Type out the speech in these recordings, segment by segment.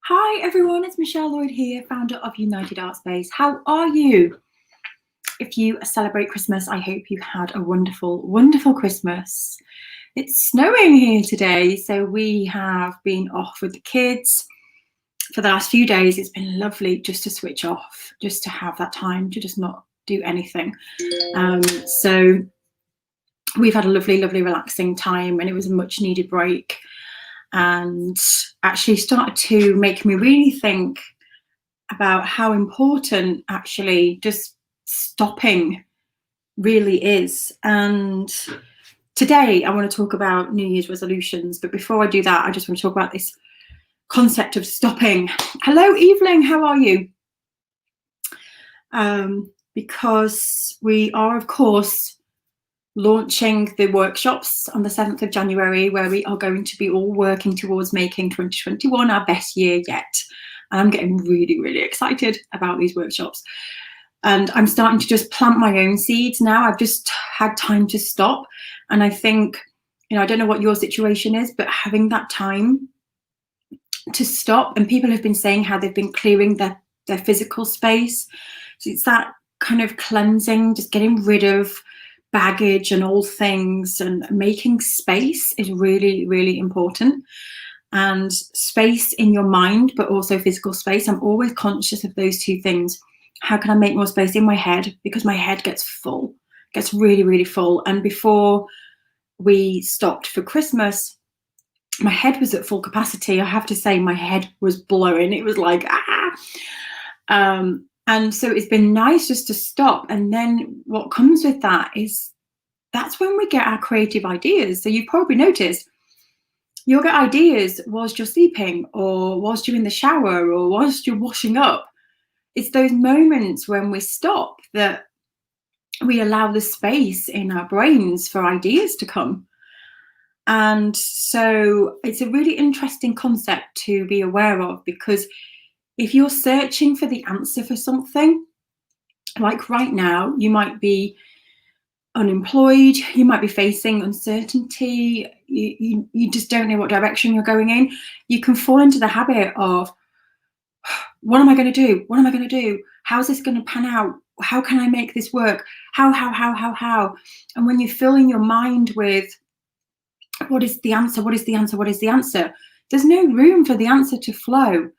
Hi everyone, it's Michelle Lloyd here, founder of United Art Space. How are you? If you celebrate Christmas, I hope you had a wonderful, wonderful Christmas. It's snowing here today, so we have been off with the kids for the last few days. It's been lovely just to switch off, just to have that time to just not do anything. So we've had a lovely, lovely relaxing time, and it was a much needed break, and actually started to make me really think about how important actually just stopping really is. And today I want to talk about New Year's resolutions, but before I do that, I just want to talk about this concept of stopping. Hello Evelyn, how are you? Because we are of course launching the workshops on the 7th of January, where we are going to be all working towards making 2021 our best year yet. And I'm getting really, really excited about these workshops. And I'm starting to just plant my own seeds now. I've just had time to stop. And I think, I don't know what your situation is, but having that time to stop, and people have been saying how they've been clearing their physical space. So it's that kind of cleansing, just getting rid of baggage and old things, and making space is really, really important. And space in your mind, but also physical space. I'm always conscious of those two things. How can I make more space in my head? Because my head gets full, gets really, really full. And before we stopped for Christmas, my head was at full capacity. I have to say, my head was blowing. It was like, and so it's been nice just to stop. And then what comes with that is that's when we get our creative ideas. So you've probably noticed you'll get ideas whilst you're sleeping, or whilst you're in the shower, or whilst you're washing up. It's those moments when we stop that we allow the space in our brains for ideas to come. And so it's a really interesting concept to be aware of, because if you're searching for the answer for something, like right now, you might be unemployed, you might be facing uncertainty, you just don't know what direction you're going in. You can fall into the habit of, what am I going to do? What am I going to do? How's this going to pan out? How can I make this work? How? And when you're filling your mind with, what is the answer? What is the answer? What is the answer? There's no room for the answer to flow.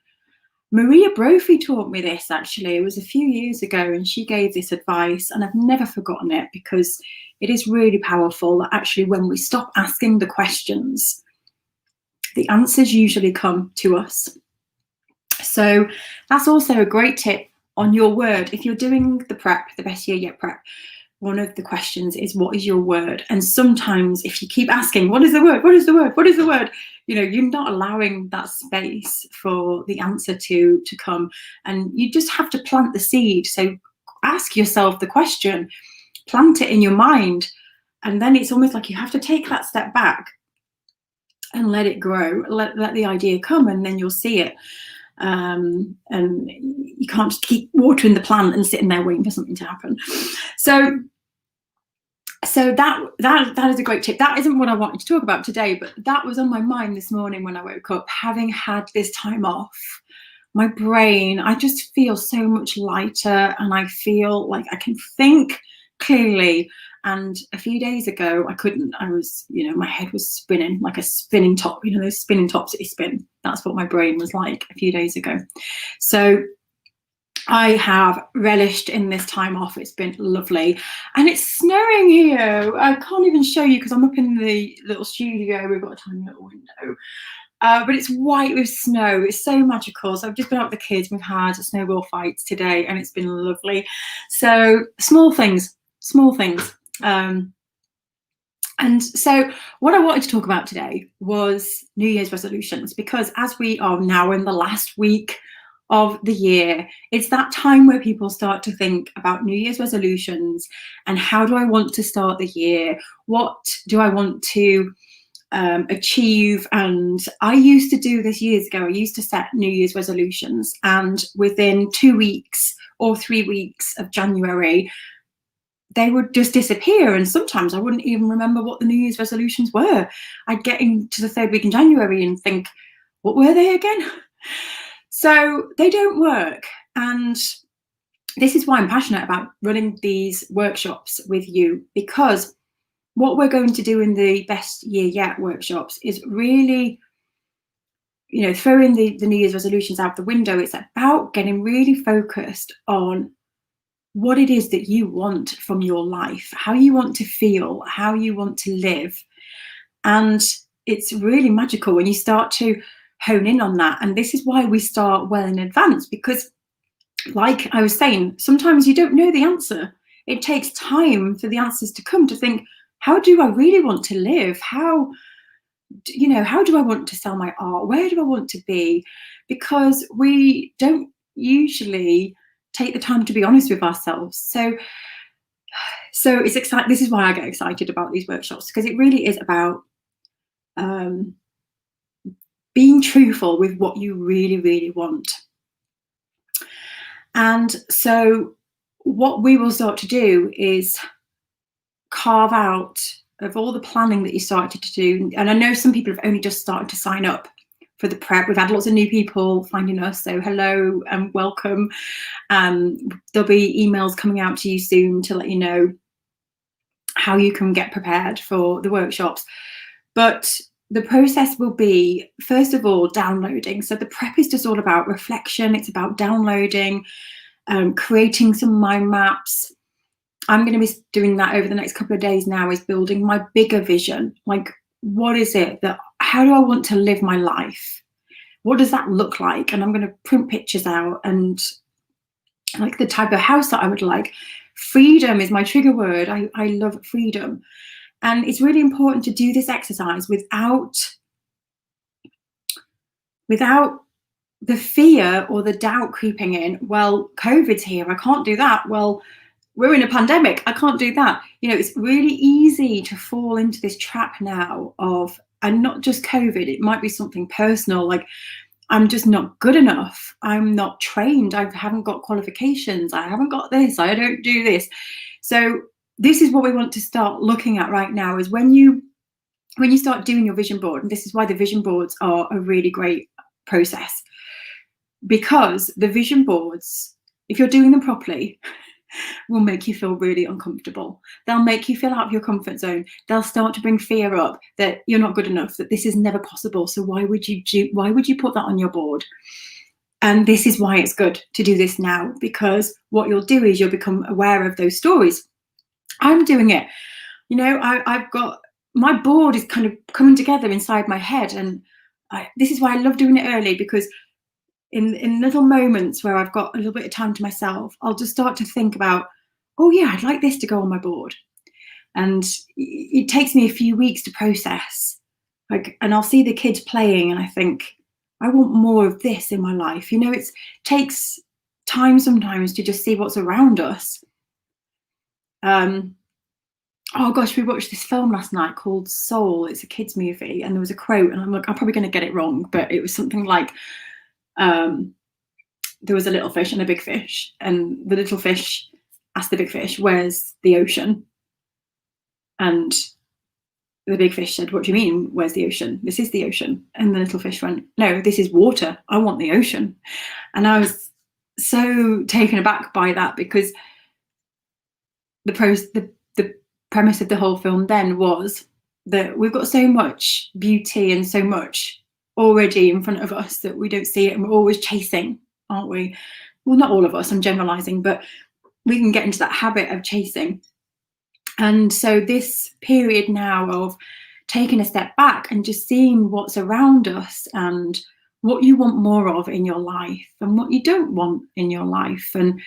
Maria Brophy taught me this, actually. It was a few years ago, and she gave this advice, and I've never forgotten it, because it is really powerful that actually when we stop asking the questions, the answers usually come to us. So that's also a great tip on your word. If you're doing the prep, the best year yet prep, one of the questions is, what is your word? And sometimes if you keep asking, what is the word? What is the word? What is the word? You're not allowing that space for the answer to come. And you just have to plant the seed. So ask yourself the question, plant it in your mind. And then it's almost like you have to take that step back and let it grow, let the idea come, and then you'll see it. And you can't just keep watering the plant and sitting there waiting for something to happen. So that is a great tip. That isn't what I wanted to talk about today, but that was on my mind this morning when I woke up. Having had this time off, my brain, I just feel so much lighter, and I feel like I can think clearly. And a few days ago, I couldn't. I was, my head was spinning like a spinning top, those spinning tops that you spin. That's what my brain was like a few days ago. So I have relished in this time off. It's been lovely. And it's snowing here. I can't even show you because I'm up in the little studio. We've got a tiny little window. But it's white with snow. It's so magical. So I've just been out with the kids. We've had snowball fights today, and it's been lovely. So small things. And so what I wanted to talk about today was New Year's resolutions, because as we are now in the last week of the year, it's that time where people start to think about New Year's resolutions and how do I want to start the year? What do I want to achieve? And I used to do this years ago. I used to set New Year's resolutions, and within 2 weeks or 3 weeks of January, they would just disappear. And sometimes I wouldn't even remember what the New Year's resolutions were. I'd get into the 3rd week in January and think, what were they again? So they don't work. And this is why I'm passionate about running these workshops with you, because what we're going to do in the Best Year Yet workshops is really, throwing the New Year's resolutions out the window. It's about getting really focused on what it is that you want from your life, how you want to feel, how you want to live. And it's really magical when you start to hone in on that. And this is why we start well in advance, because like I was saying, sometimes you don't know the answer. It takes time for the answers to come, to think, how do I really want to live? How do I want to sell my art? Where do I want to be? Because we don't usually take the time to be honest with ourselves. So it's exciting. This is why I get excited about these workshops, because it really is about being truthful with what you really, really want. And so what we will start to do is carve out of all the planning that you started to do. And I know some people have only just started to sign up for the prep. We've had lots of new people finding us, so hello and welcome. There'll be emails coming out to you soon to let you know how you can get prepared for the workshops. But the process will be, first of all, downloading. So the prep is just all about reflection. It's about downloading, creating some mind maps. I'm going to be doing that over the next couple of days now, is building my bigger vision. Like, what is it how do I want to live my life? What does that look like? And I'm going to print pictures out, and like the type of house that I would like. Freedom is my trigger word. I love freedom. And it's really important to do this exercise without the fear or the doubt creeping in. Well, COVID's here, I can't do that. Well, we're in a pandemic, I can't do that. It's really easy to fall into this trap now of, and not just COVID, it might be something personal, like I'm just not good enough, I'm not trained, I haven't got qualifications, I haven't got this, I don't do this. So this is what we want to start looking at right now, is when you start doing your vision board. And this is why the vision boards are a really great process, because the vision boards, if you're doing them properly, will make you feel really uncomfortable. They'll make you feel out of your comfort zone. They'll start to bring fear up that you're not good enough, that this is never possible. So why would you put that on your board? And this is why it's good to do this now, because what you'll do is you'll become aware of those stories. I'm doing it. I've got, my board is kind of coming together inside my head. And this is why I love doing it early, because in little moments where I've got a little bit of time to myself, I'll just start to think about, oh yeah, I'd like this to go on my board. And it takes me a few weeks to process, and I'll see the kids playing and I think, I want more of this in my life. It takes time sometimes to just see what's around us. Oh gosh, we watched this film last night called Soul. It's a kids movie, and there was a quote, and I'm probably going to get it wrong, but it was something like, there was a little fish and a big fish, and the little fish asked the big fish, where's the ocean? And the big fish said, what do you mean, where's the ocean? This is the ocean. And the little fish went, no, this is water, I want the ocean. And I was so taken aback by that, because the premise of the whole film then was that we've got so much beauty and so much already in front of us that we don't see it, and we're always chasing, aren't we? Well, not all of us, I'm generalizing, but we can get into that habit of chasing. And so this period now of taking a step back and just seeing what's around us, and what you want more of in your life and what you don't want in your life, and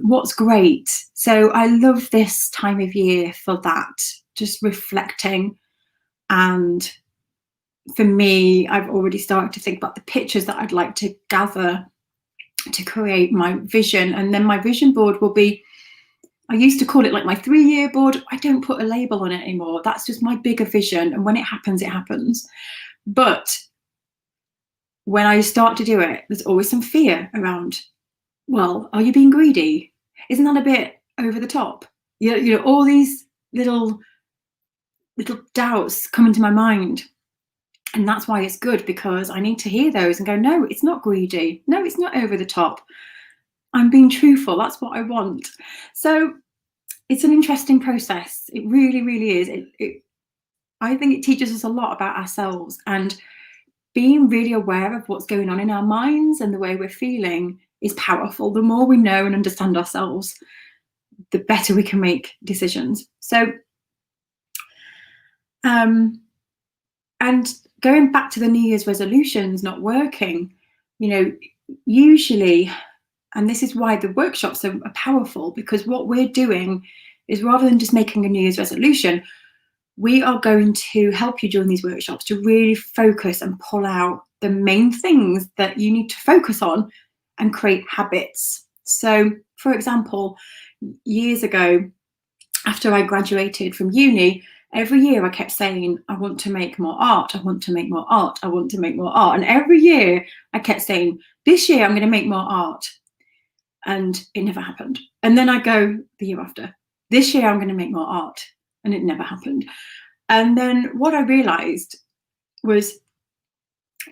what's great. So I love this time of year for that, just reflecting. And for me, I've already started to think about the pictures that I'd like to gather to create my vision. And then my vision board will be, I used to call it like my 3-year board. I don't put a label on it anymore. That's just my bigger vision. And when it happens, it happens. But when I start to do it, there's always some fear around, well, are you being greedy? Isn't that a bit over the top? All these little doubts come into my mind. And that's why it's good, because I need to hear those and go, no, it's not greedy. No, it's not over the top. I'm being truthful. That's what I want. So it's an interesting process. It really, really is. I think it teaches us a lot about ourselves, and being really aware of what's going on in our minds and the way we're feeling is powerful. The more we know and understand ourselves, the better we can make decisions. So, and going back to the New Year's resolutions not working, usually, and this is why the workshops are powerful, because what we're doing is, rather than just making a New Year's resolution, we are going to help you during these workshops to really focus and pull out the main things that you need to focus on and create habits. So, for example, years ago, after I graduated from uni, every year I kept saying, I want to make more art, I want to make more art, I want to make more art. And every year I kept saying, this year I'm going to make more art. And it never happened. And then I go the year after, this year I'm going to make more art. And it never happened. And then what I realized was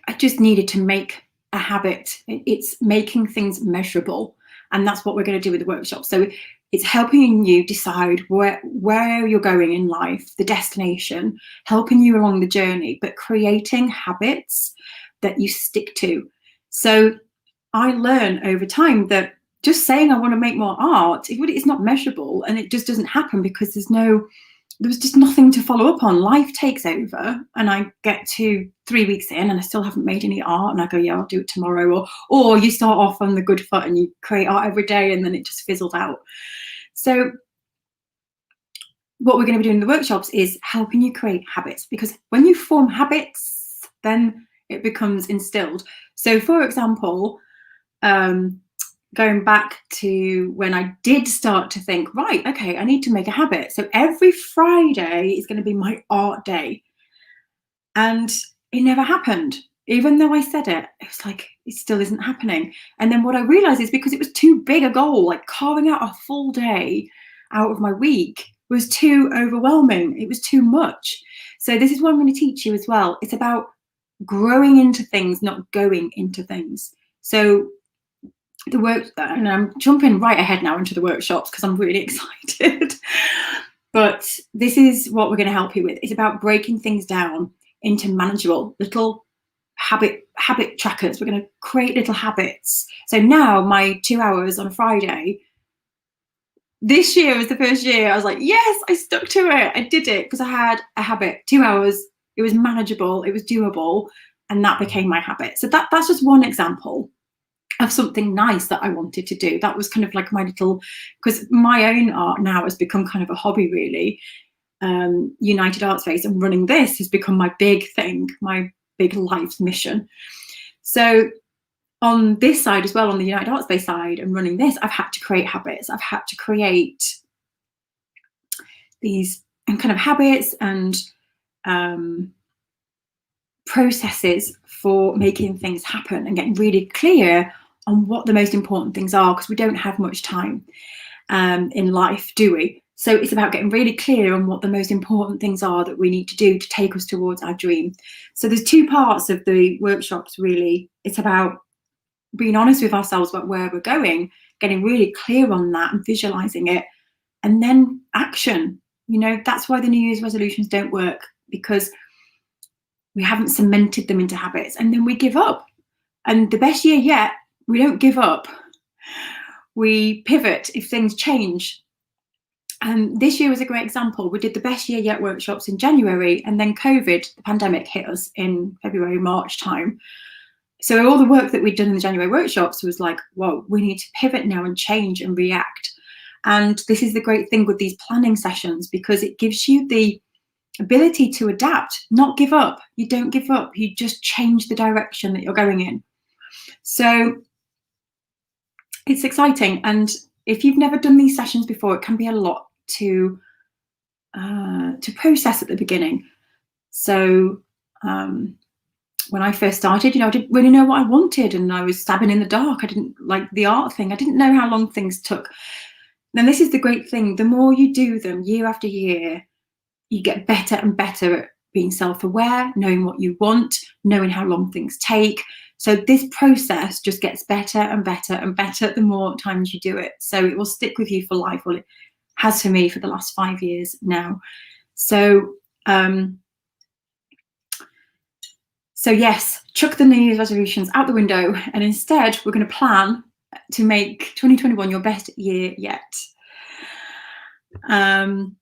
I just needed to make a habit. It's making things measurable. And that's what we're going to do with the workshop. So it's helping you decide where you're going in life, the destination, helping you along the journey, but creating habits that you stick to. So I learned over time that just saying I want to make more art, it's not measurable, and it just doesn't happen because there was just nothing to follow up on. Life takes over, and I get to 3 weeks in and I still haven't made any art, and I go, yeah, I'll do it tomorrow. Or you start off on the good foot and you create art every day, and then it just fizzles out. So what we're going to be doing in the workshops is helping you create habits, because when you form habits, then it becomes instilled. So for example, going back to when I did start to think, right, okay, I need to make a habit. So every Friday is going to be my art day. And it never happened. Even though I said it, it was like, it still isn't happening. And then what I realized is, because it was too big a goal, like carving out a full day out of my week was too overwhelming. It was too much. So this is what I'm going to teach you as well. It's about growing into things, not going into things. So the work, and I'm jumping right ahead now into the workshops because I'm really excited. But this is what we're going to help you with. It's about breaking things down into manageable little habit trackers. We're going to create little habits. So now my 2 hours on a Friday, this year was the first year I was like, yes, I stuck to it. I did it because I had a habit. 2 hours, it was manageable, it was doable, and that became my habit. So that's just one example of something nice that I wanted to do. That was kind of like my little, because my own art now has become kind of a hobby, really. United Art Space and running this has become my big thing, my big life mission. So on this side as well, on the United Art Space side and running this, I've had to create habits. I've had to create these kind of habits and processes for making things happen and getting really clear on what the most important things are, because we don't have much time in life, do we? So it's about getting really clear on what the most important things are that we need to do to take us towards our dream. So there's two parts of the workshops, really. It's about being honest with ourselves about where we're going, getting really clear on that and visualizing it, and then action. That's why the New Year's resolutions don't work, because we haven't cemented them into habits, and then we give up. And the best year yet, we don't give up. We pivot if things change. And this year was a great example. We did the best year yet workshops in January, and then COVID, the pandemic, hit us in February, March time. So all the work that we'd done in the January workshops was like, whoa, we need to pivot now and change and react. And this is the great thing with these planning sessions, because it gives you the ability to adapt, not give up. You don't give up, you just change the direction that you're going in. So it's exciting. And if you've never done these sessions before, it can be a lot to process at the beginning. So when I first started, I didn't really know what I wanted, and I was stabbing in the dark. I didn't like the art thing. I didn't know how long things took. And this is the great thing. The more you do them year after year, you get better and better at being self-aware, knowing what you want, knowing how long things take. So this process just gets better and better and better the more times you do it. So it will stick with you for life. Well, it has for me for the last 5 years now. So yes, chuck the New Year's resolutions out the window, and instead we're going to plan to make 2021 your best year yet. I'm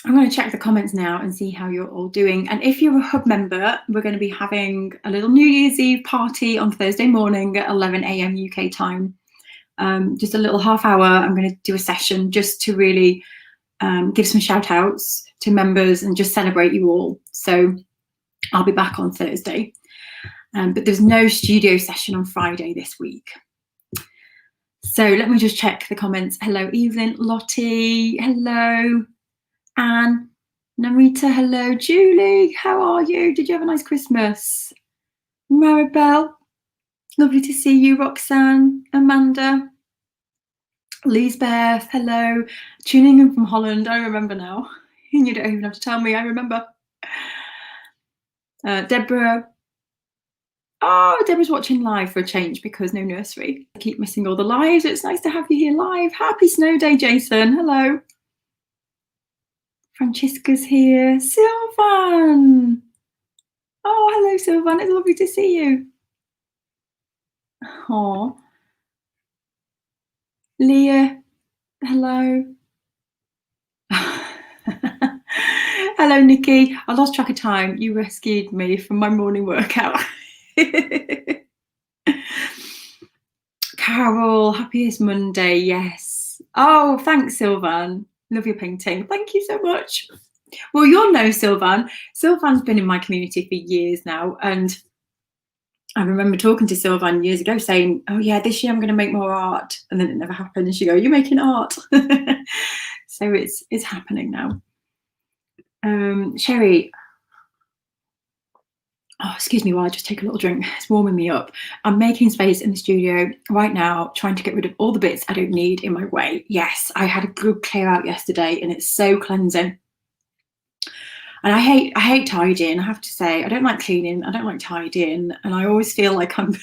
going to check the comments now and see how you're all doing. And if you're a Hub member, we're going to be having a little New Year's Eve party on Thursday morning at 11 a.m. UK time. Just a little half hour. I'm going to do a session just to really give some shout outs to members and just celebrate you all. So I'll be back on Thursday. But there's no studio session on Friday this week. So let me just check the comments. Hello, Evelyn, Lottie, hello. Anne, Namita, hello. Julie, how are you? Did you have a nice Christmas? Maribel, lovely to see you. Roxanne, Amanda, Lisbeth, hello. Tuning in from Holland, I remember now. You don't even have to tell me, I remember. Deborah. Oh, Deborah's watching live for a change because no nursery. I keep missing all the lives. It's nice to have you here live. Happy snow day, Jason. Hello. Francesca's here. Sylvan. Oh, hello, Sylvan. It's lovely to see you. Oh. Leah. Hello. Hello, Nikki. I lost track of time. You rescued me from my morning workout. Carol, happiest Monday. Yes. Oh, thanks, Sylvan. Love your painting. Thank you so much. Well, you'll know Sylvan. Sylvan's been in my community for years now, and I remember talking to Sylvan years ago saying, oh yeah, this year I'm going to make more art, and then it never happened. And she go, you're making art. So it's happening now. Sherry, oh, excuse me while I just take a little drink. It's warming me up. I'm making space in the studio right now, trying to get rid of all the bits I don't need in my way. Yes, I had a good clear out yesterday, and it's so cleansing. And I hate tidying, I have to say. I don't like cleaning, I don't like tidying, and I always feel like I'm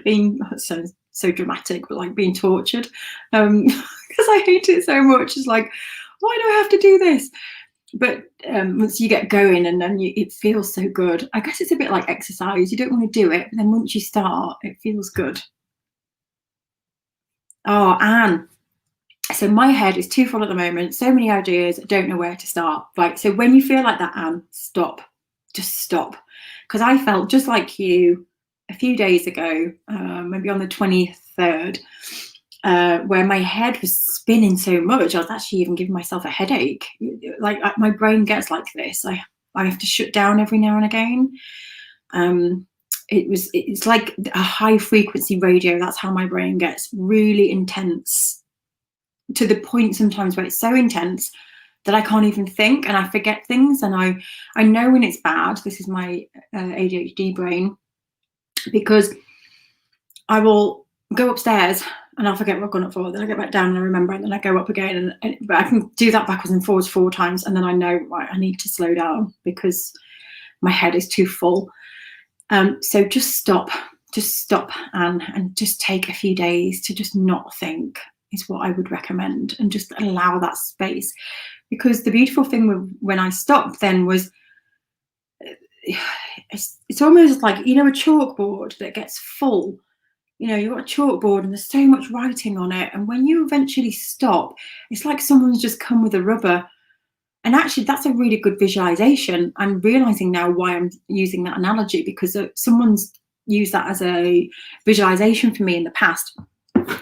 being so dramatic, but like being tortured, because I hate it so much. It's like, why do I have to do this? But once you get going, and then it feels so good. I guess it's a bit like exercise. You don't want to do it, but then once you start, it feels good. Oh, Anne. So my head is too full at the moment. So many ideas, I don't know where to start. Right. So when you feel like that, Anne, stop. Just stop. Because I felt just like you a few days ago, maybe on the 23rd, where my head was spinning so much. I was actually even giving myself a headache. Like my brain gets like this. I have to shut down every now and again. It's like a high frequency radio. That's how my brain gets really intense, to the point sometimes where it's so intense that I can't even think, and I forget things. And I know when it's bad. This is my ADHD brain, because I will go upstairs and I'll forget what I've gone up for. Then I get back down and I remember, and then I go up again. But I can do that backwards and forwards 4 times, and then I know, right, I need to slow down because my head is too full. So just stop, and just take a few days to just not think is what I would recommend, and just allow that space. Because the beautiful thing when I stopped then was, it's almost like, you know, a chalkboard that gets full. You know, you've got a chalkboard and there's so much writing on it, and when you eventually stop, it's like someone's just come with a rubber. And actually, that's a really good visualization. I'm realizing now why I'm using that analogy, because someone's used that as a visualization for me in the past.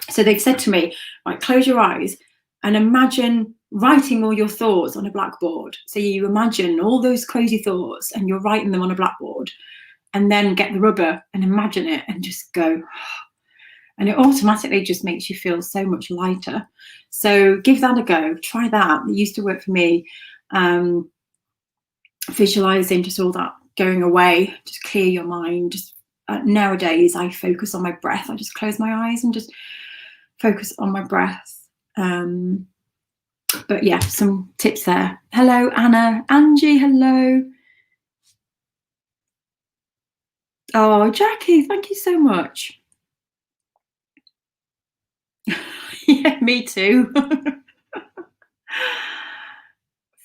So they've said to me, right, close your eyes and imagine writing all your thoughts on a blackboard. So you imagine all those crazy thoughts and you're writing them on a blackboard, and then get the rubber and imagine it and just go. And it automatically just makes you feel so much lighter. So give that a go. Try that. It used to work for me. Visualizing just all that going away, just clear your mind. Just nowadays I focus on my breath. I just close my eyes and just focus on my breath. But yeah, some tips there. Hello, Anna. Angie, hello. Oh, Jackie, thank you so much. Yeah, me too.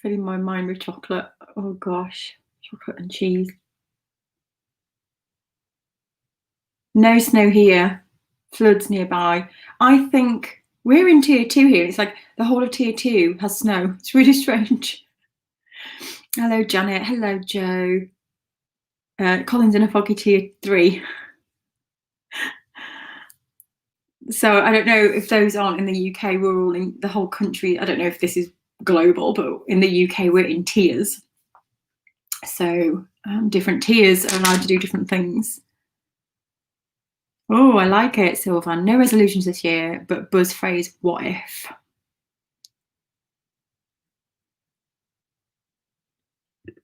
Filling my mind with chocolate. Oh gosh, chocolate and cheese. No snow here. Floods nearby. I think we're in tier 2 here. It's like the whole of tier 2 has snow. It's really strange. Hello, Janet. Hello, Joe. Colin's in a foggy tier 3. So I don't know if those aren't in the UK. We're all in the whole country. I don't know if this is global, but in the UK we're in tiers. So different tiers are allowed to do different things. Oh, I like it, Sylvan. No resolutions this year, but buzz phrase, what if?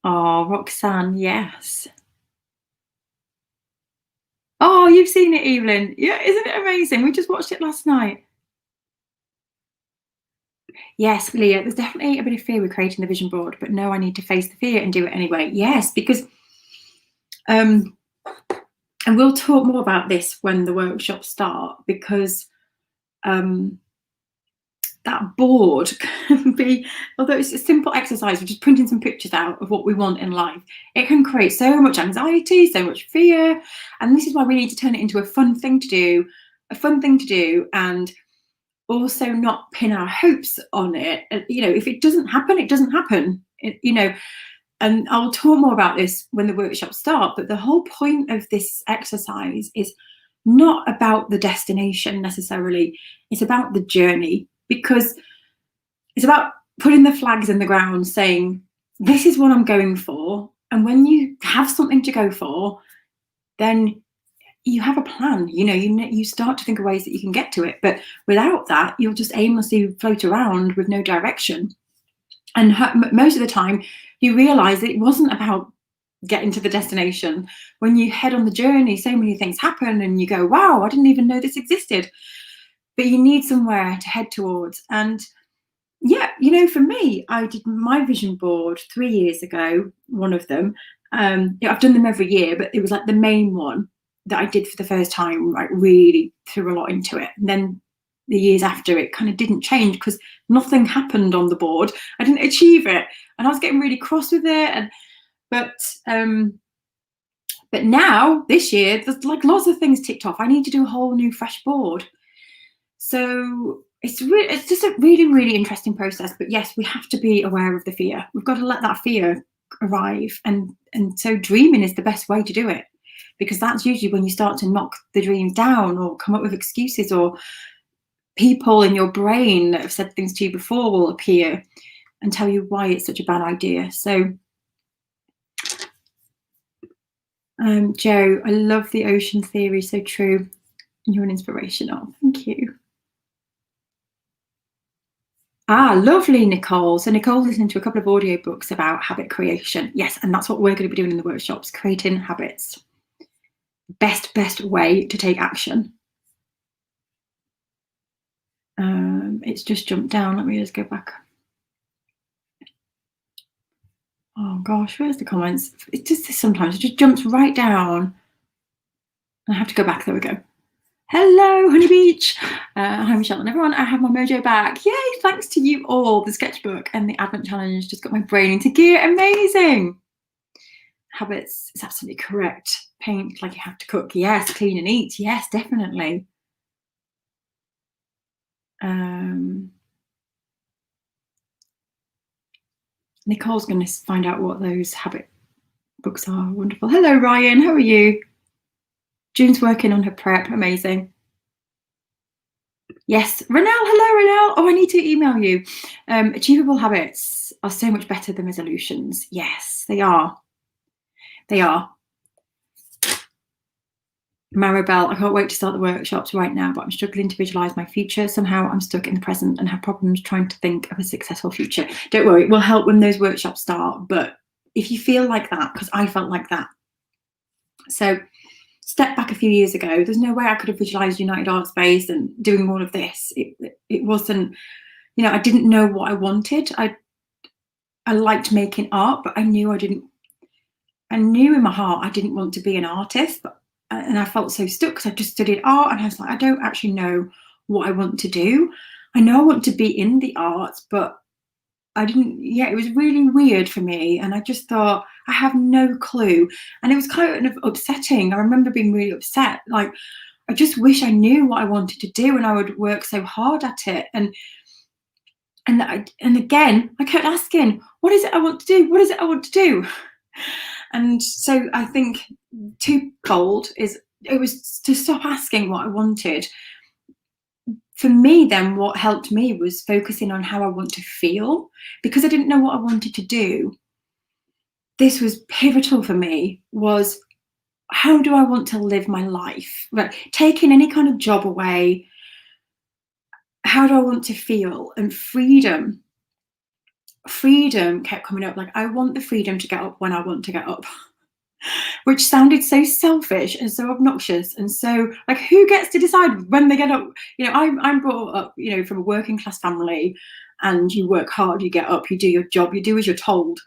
Oh, Roxanne, yes. Oh, you've seen it, Evelyn. Yeah, isn't it amazing? We just watched it last night. Yes, Leah, there's definitely a bit of fear with creating the vision board, but no, I need to face the fear and do it anyway. Yes, because and we'll talk more about this when the workshops start, because that board can be, although it's a simple exercise, which is printing some pictures out of what we want in life, it can create so much anxiety, so much fear. And this is why we need to turn it into a fun thing to do, and also not pin our hopes on it. You know, if it doesn't happen, it doesn't happen. You know, and I'll talk more about this when the workshops start, but the whole point of this exercise is not about the destination necessarily, it's about the journey, because it's about putting the flags in the ground saying, this is what I'm going for. And when you have something to go for, then you have a plan. You start to think of ways that you can get to it. But without that, you'll just aimlessly float around with no direction. And most of the time, you realize that it wasn't about getting to the destination. When you head on the journey, so many things happen and you go, wow, I didn't even know this existed. But you need somewhere to head towards. And yeah, for me, I did my vision board 3 years ago, one of them. I've done them every year, but it was like the main one that I did for the first time, like really threw a lot into it. And then the years after, it kind of didn't change because nothing happened on the board. I didn't achieve it, and I was getting really cross with it. But now this year, there's like lots of things ticked off. I need to do a whole new fresh board. So it's just a really, really interesting process. But yes, we have to be aware of the fear. We've got to let that fear arrive. And so dreaming is the best way to do it, because that's usually when you start to knock the dreams down or come up with excuses, or people in your brain that have said things to you before will appear and tell you why it's such a bad idea. So Joe, I love the ocean theory. So true. You're an inspiration. Oh, thank you. Ah, lovely, Nicole. So Nicole's listening to a couple of audiobooks about habit creation. Yes, and that's what we're going to be doing in the workshops, creating habits. Best way to take action. It's just jumped down. Let me just go back. Oh gosh, where's the comments? It just sometimes it just jumps right down. I have to go back. There we go. Hello, Honey Beach. Hi, Michelle and everyone. I have my mojo back. Yay, thanks to you all. The sketchbook and the Advent Challenge just got my brain into gear. Amazing. Habits is absolutely correct. Paint like you have to cook. Yes. Clean and eat. Yes, definitely. Nicole's going to find out what those habit books are. Wonderful. Hello, Ryan. How are you? June's working on her prep. Amazing. Yes, Renelle. Hello, Renelle. Oh, I need to email you. Achievable habits are so much better than resolutions. Yes, they are. They are. Maribel, I can't wait to start the workshops right now, but I'm struggling to visualize my future. Somehow I'm stuck in the present and have problems trying to think of a successful future. Don't worry, it will help when those workshops start. But if you feel like that, because I felt like that. So step back a few years ago, there's no way I could have visualized United Art Space and doing all of this. It wasn't you know, I didn't know what I wanted. I liked making art, but I knew in my heart I didn't want to be an artist. And I felt so stuck because I just studied art, and I was like, I don't actually know what I want to do. I know I want to be in the arts, but I didn't, yeah, it was really weird for me. And I just thought, I have no clue. And it was kind of upsetting. I remember being really upset. Like, I just wish I knew what I wanted to do, and I would work so hard at it. And again, I kept asking, what is it I want to do? What is it I want to do? And so I think twofold is, it was to stop asking what I wanted. For me, then, what helped me was focusing on how I want to feel, because I didn't know what I wanted to do. This was pivotal for me, was how do I want to live my life? Right, taking any kind of job away, how do I want to feel? And freedom kept coming up. Like, I want the freedom to get up when I want to get up, which sounded so selfish and so obnoxious. And so, like, who gets to decide when they get up? You know, I'm brought up, you know, from a working class family, and you work hard, you get up, you do your job, you do as you're told.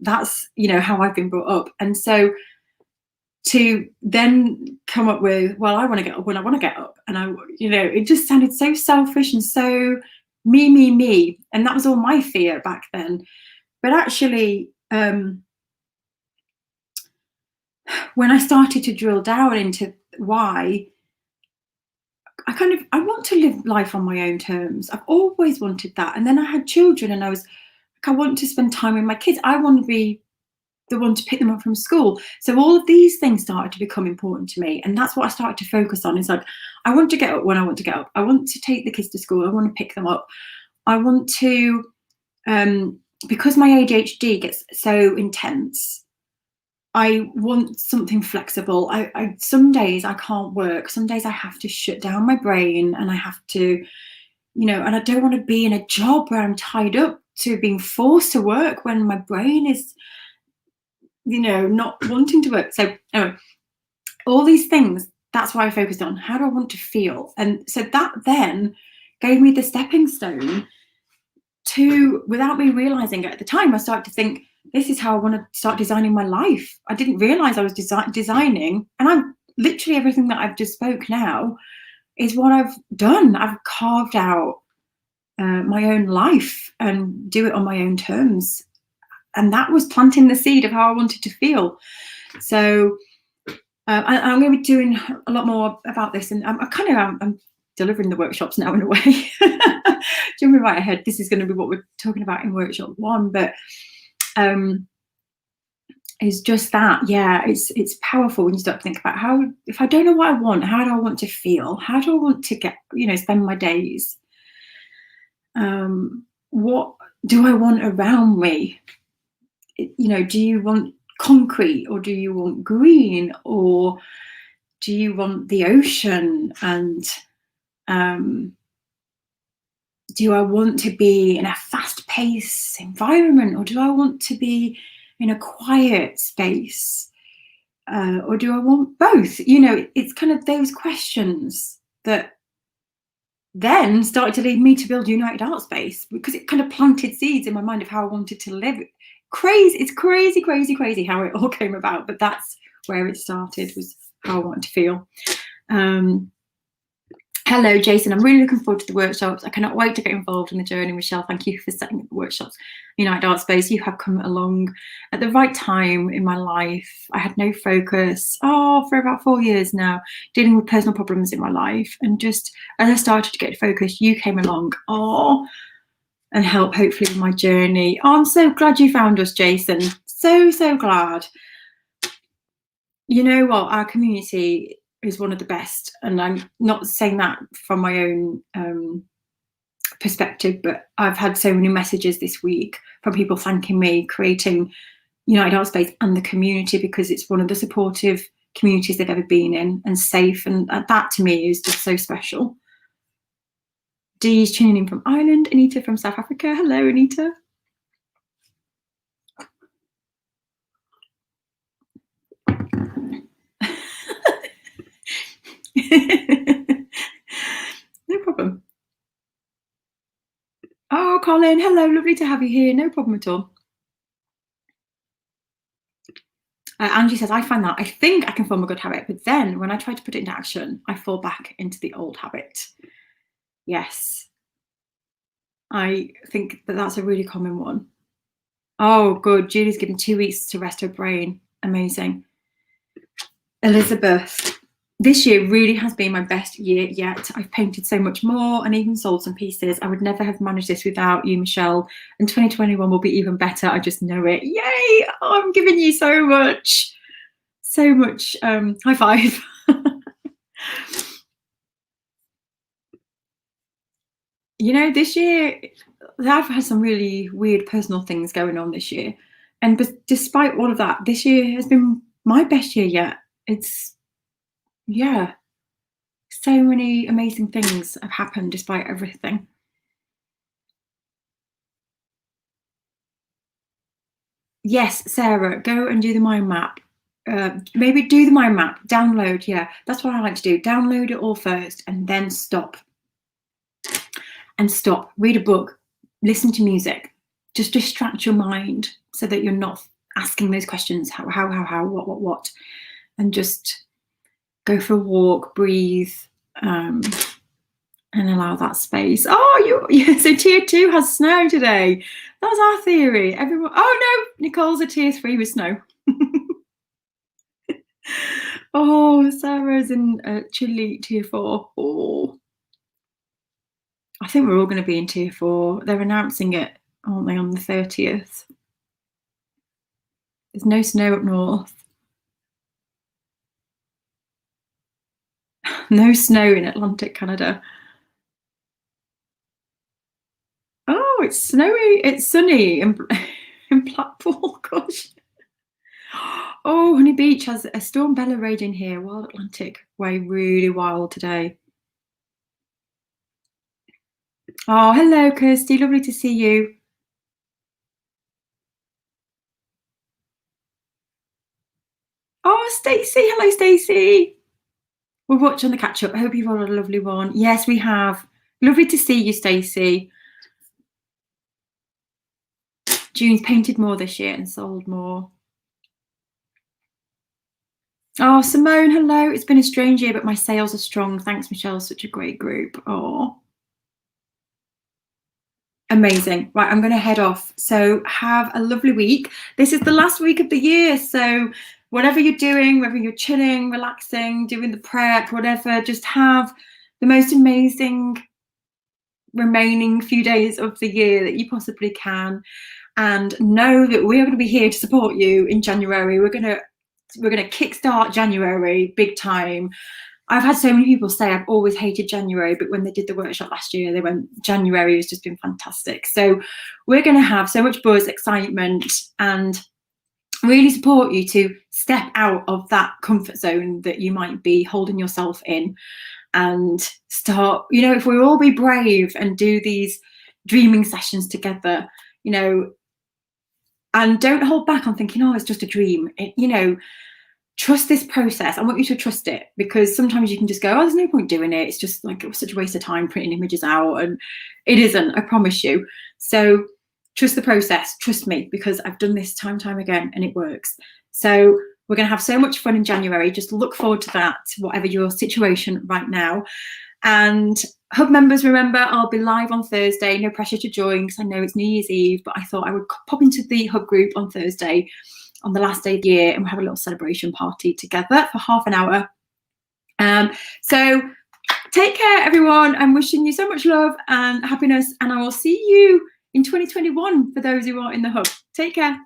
That's, you know, how I've been brought up. And so to then come up with, well, I want to get up when I want to get up. And I, you know, it just sounded so selfish and so me. And that was all my fear back then. But actually, when I started to drill down into why, I want to live life on my own terms. I've always wanted that. And then I had children, and I was like, I want to spend time with my kids. I want to be the one to pick them up from school. So all of these things started to become important to me. And that's what I started to focus on, is like, I want to get up when I want to get up. I want to take the kids to school. I want to pick them up. I want to, because my ADHD gets so intense, I want something flexible. Some days I can't work. Some days I have to shut down my brain, and I have to, you know, and I don't want to be in a job where I'm tied up to being forced to work when my brain is, you know, not wanting to work. So anyway, all these things, that's why I focused on, how do I want to feel? And so that then gave me the stepping stone to, without me realizing it at the time, I started to think, this is how I want to start designing my life. I didn't realize I was designing, and I'm literally, everything that I've just spoke now is what I've done. I've carved out my own life and do it on my own terms. And that was planting the seed of how I wanted to feel. So I'm going to be doing a lot more about this, and I'm delivering the workshops now in a way. Jumping right ahead, this is going to be what we're talking about in workshop 1, but is just that, yeah, it's powerful when you start to think about, how, if I don't know what I want, how do I want to feel? How do I want to get, you know, spend my days? What do I want around me? You know, do you want concrete, or do you want green, or do you want the ocean? And do I want to be in a fast-paced environment, or do I want to be in a quiet space, or do I want both? You know, it's kind of those questions that then started to lead me to build United Art Space, because it kind of planted seeds in my mind of how I wanted to live. It's crazy how it all came about, but that's where it started, was how I wanted to feel. Hello, Jason. I'm really looking forward to the workshops. I cannot wait to get involved in the journey. Michelle, thank you for setting up the workshops. United Art Space, you have come along at the right time in my life. I had no focus, for about 4 years now, dealing with personal problems in my life. And just as I started to get focused, you came along, and helped, hopefully, with my journey. I'm so glad you found us, Jason. So glad. You know what? Our community is one of the best, and I'm not saying that from my own perspective, but I've had so many messages this week from people thanking me creating United Art Space and the community, because it's one of the supportive communities they've ever been in, and safe, and that to me is just so special. Dee's tuning in from Ireland. Anita from South Africa. Hello, Anita. No problem. Colin, hello, lovely to have you here. No problem at all. Angie says, I find that I think I can form a good habit, but then when I try to put it into action, I fall back into the old habit. Yes, I think that that's a really common one. Oh, good. Julie's given 2 weeks to rest her brain. Amazing. Elizabeth, this year really has been my best year yet. I've painted so much more and even sold some pieces. I would never have managed this without you, Michelle. And 2021 will be even better. I just know it. Yay! Oh, I'm giving you so much. So much. High five. You know, this year, I've had some really weird personal things going on this year. And despite all of that, this year has been my best year yet. It's, yeah, so many amazing things have happened despite everything. Yes, Sarah, go and do the mind map. Maybe do the mind map, download. Yeah, that's what I like to do. Download it all first and then stop. And stop, read a book, listen to music, just distract your mind so that you're not asking those questions, how, what, and just go for a walk, breathe, and allow that space. Oh, yeah, so tier 2 has snow today. That's our theory. Everyone, oh no, Nicole's a tier 3 with snow. Oh, Sarah's in chilly tier 4. Oh. I think we're all going to be in tier 4. They're announcing it, aren't they, on the 30th? There's no snow up north. No snow in Atlantic Canada. Oh, it's snowy. It's sunny in Blackpool. Gosh. Oh, Honey Beach has a storm Bella raging here. Wild Atlantic way, really wild today. Oh, hello, Kirsty. Lovely to see you. Oh, Stacey. Hello, Stacey. We're watching the catch up. I hope you've all had a lovely one. Yes, we have. Lovely to see you, Stacey. June's painted more this year and sold more. Oh, Simone, hello. It's been a strange year, but my sales are strong. Thanks, Michelle. Such a great group. Oh. Amazing. Right, I'm going to head off. So have a lovely week. This is the last week of the year. So whatever you're doing, whether you're chilling, relaxing, doing the prep, whatever, just have the most amazing remaining few days of the year that you possibly can. And know that we are going to be here to support you in January. We're going to kickstart January big time. I've had so many people say I've always hated January, but when they did the workshop last year, they went, January has just been fantastic. So we're going to have so much buzz, excitement, and really support you to step out of that comfort zone that you might be holding yourself in and start, you know, if we all be brave and do these dreaming sessions together, you know, and don't hold back on thinking, oh, it's just a dream. You know, trust this process. I want you to trust it, because sometimes you can just go, oh, there's no point doing it. It's just like, it was such a waste of time printing images out. And it isn't, I promise you. So trust the process. Trust me, because I've done this time again and it works. So we're going to have so much fun in January. Just look forward to that, whatever your situation right now. And Hub members, remember, I'll be live on Thursday. No pressure to join, because I know it's New Year's Eve, but I thought I would pop into the Hub group on Thursday on the last day of the year, and we'll have a little celebration party together for half an hour. So take care, everyone. I'm wishing you so much love and happiness, and I will see you in 2021 for those who are in the Hub. Take care.